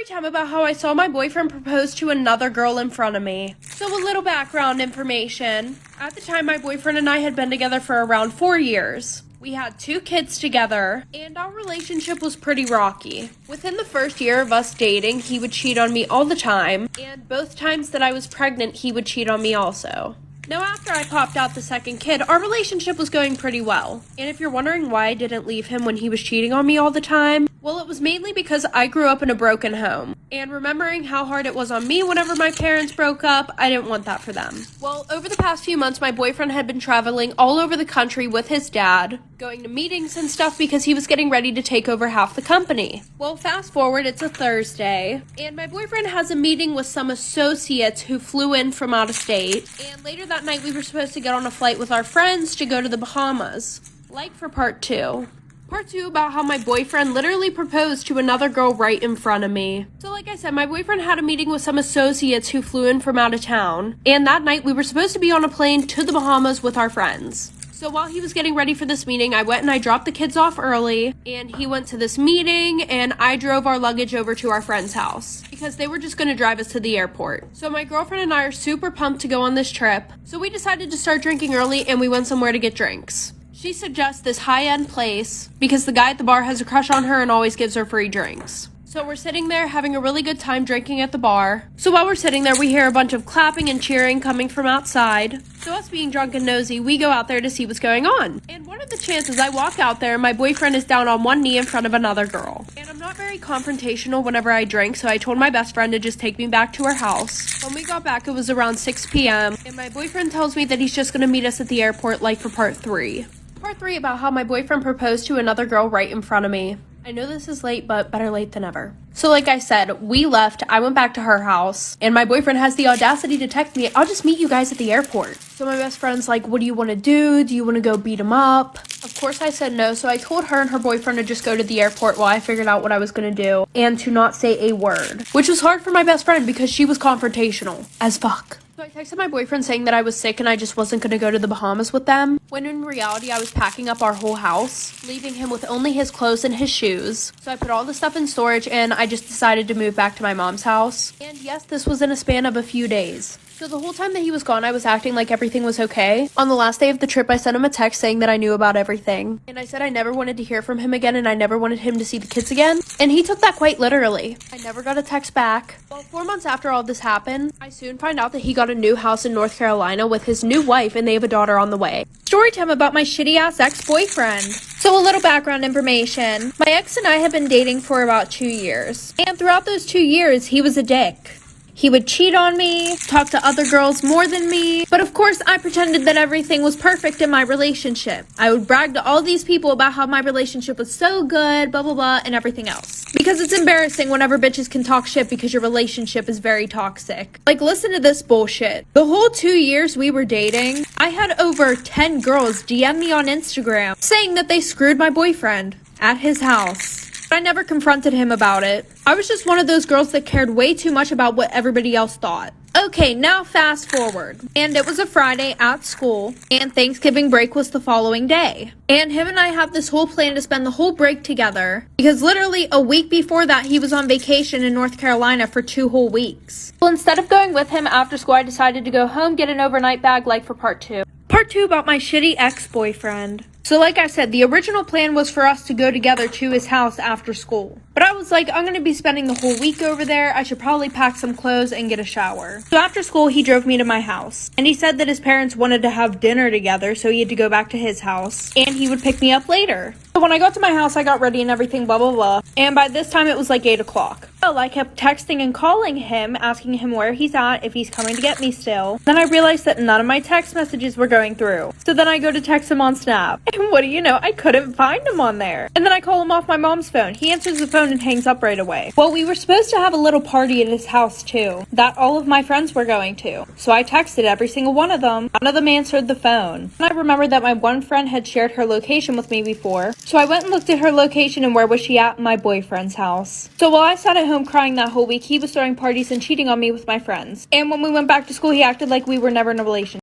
time about how I saw my boyfriend propose to another girl in front of me. So a little background information. At the time, my boyfriend and I had been together for around 4 years. We had 2 kids together, and our relationship was pretty rocky. Within the first year of us dating, he would cheat on me all the time, and both times that I was pregnant, he would cheat on me also. Now, after I popped out the second kid, our relationship was going pretty well. And if you're wondering why I didn't leave him when he was cheating on me all the time, well, it was mainly because I grew up in a broken home. And remembering how hard it was on me whenever my parents broke up, I didn't want that for them. Well, over the past few months, my boyfriend had been traveling all over the country with his dad, going to meetings and stuff because he was getting ready to take over half the company. Well, fast forward, it's a Thursday, and my boyfriend has a meeting with some associates who flew in from out of state, and later that night we were supposed to get on a flight with our friends to go to the Bahamas. Like for part 2. Part 2 about how my boyfriend literally proposed to another girl right in front of me. So like I said, my boyfriend had a meeting with some associates who flew in from out of town, and that night we were supposed to be on a plane to the Bahamas with our friends. So while he was getting ready for this meeting, I went and I dropped the kids off early, and he went to this meeting, and I drove our luggage over to our friend's house because they were just going to drive us to the airport. So my girlfriend and I are super pumped to go on this trip, so we decided to start drinking early, and we went somewhere to get drinks. She suggests this high-end place because the guy at the bar has a crush on her and always gives her free drinks. So we're sitting there having a really good time drinking at the bar. So while we're sitting there, we hear a bunch of clapping and cheering coming from outside. So us being drunk and nosy, we go out there to see what's going on. And one of the chances I walk out there, my boyfriend is down on one knee in front of another girl. And I'm not very confrontational whenever I drink, so I told my best friend to just take me back to her house. When we got back, it was around 6 p.m. And my boyfriend tells me that he's just going to meet us at the airport like for part 3. Part 3 about how my boyfriend proposed to another girl right in front of me. I know this is late, but better late than never. So like I said, we left, I went back to her house, and my boyfriend has the audacity to text me, "I'll just meet you guys at the airport." So my best friend's like, "What do you want to do? Do you want to go beat him up?" Of course I said no, so I told her and her boyfriend to just go to the airport while I figured out what I was going to do, and to not say a word. Which was hard for my best friend because she was confrontational as fuck. So I texted my boyfriend saying that I was sick and I just wasn't going to go to the Bahamas with them, when in reality I was packing up our whole house, leaving him with only his clothes and his shoes. So I put all the stuff in storage and I just decided to move back to my mom's house. And yes, this was in a span of a few days. So the whole time that he was gone, I was acting like everything was okay. On the last day of the trip, I sent him a text saying that I knew about everything. And I said I never wanted to hear from him again and I never wanted him to see the kids again. And he took that quite literally. I never got a text back. Well, 4 months after all this happened, I soon find out that he got a new house in North Carolina with his new wife and they have a daughter on the way. Story time about my shitty ass ex-boyfriend. So a little background information. My ex and I have been dating for about 2 years. And throughout those 2 years, he was a dick. He would cheat on me, talk to other girls more than me, but of course I pretended that everything was perfect in my relationship. I would brag to all these people about how my relationship was so good, blah blah blah, and everything else. Because it's embarrassing whenever bitches can talk shit because your relationship is very toxic. Like, listen to this bullshit. The whole 2 years we were dating, I had over 10 girls DM me on Instagram saying that they screwed my boyfriend at his house. I never confronted him about it. I was just one of those girls that cared way too much about what everybody else thought. Okay, now fast forward. And it was a Friday at school, and Thanksgiving break was the following day. And him and I had this whole plan to spend the whole break together, because literally a week before that, he was on vacation in North Carolina for 2 whole weeks. Well, instead of going with him after school, I decided to go home, get an overnight bag like for part 2. Part 2 about my shitty ex-boyfriend. So like I said, the original plan was for us to go together to his house after school. But I was like, I'm going to be spending the whole week over there. I should probably pack some clothes and get a shower. So after school, he drove me to my house. And he said that his parents wanted to have dinner together, so he had to go back to his house. And he would pick me up later. So when I got to my house, I got ready and everything, blah, blah, blah. And by this time, it was like 8 o'clock. So I kept texting and calling him, asking him where he's at, if he's coming to get me still. Then I realized that none of my text messages were going through. So then I go to text him on Snap. And what do you know? I couldn't find him on there. And then I call him off my mom's phone. He answers the phone and hangs up right away. Well, we were supposed to have a little party at his house too, that all of my friends were going to. So I texted every single one of them. None of them answered the phone. And I remembered that my one friend had shared her location with me before. So I went and looked at her location and where was she at? My boyfriend's house. So while I sat at home crying that whole week, he was throwing parties and cheating on me with my friends. And when we went back to school, he acted like we were never in a relationship.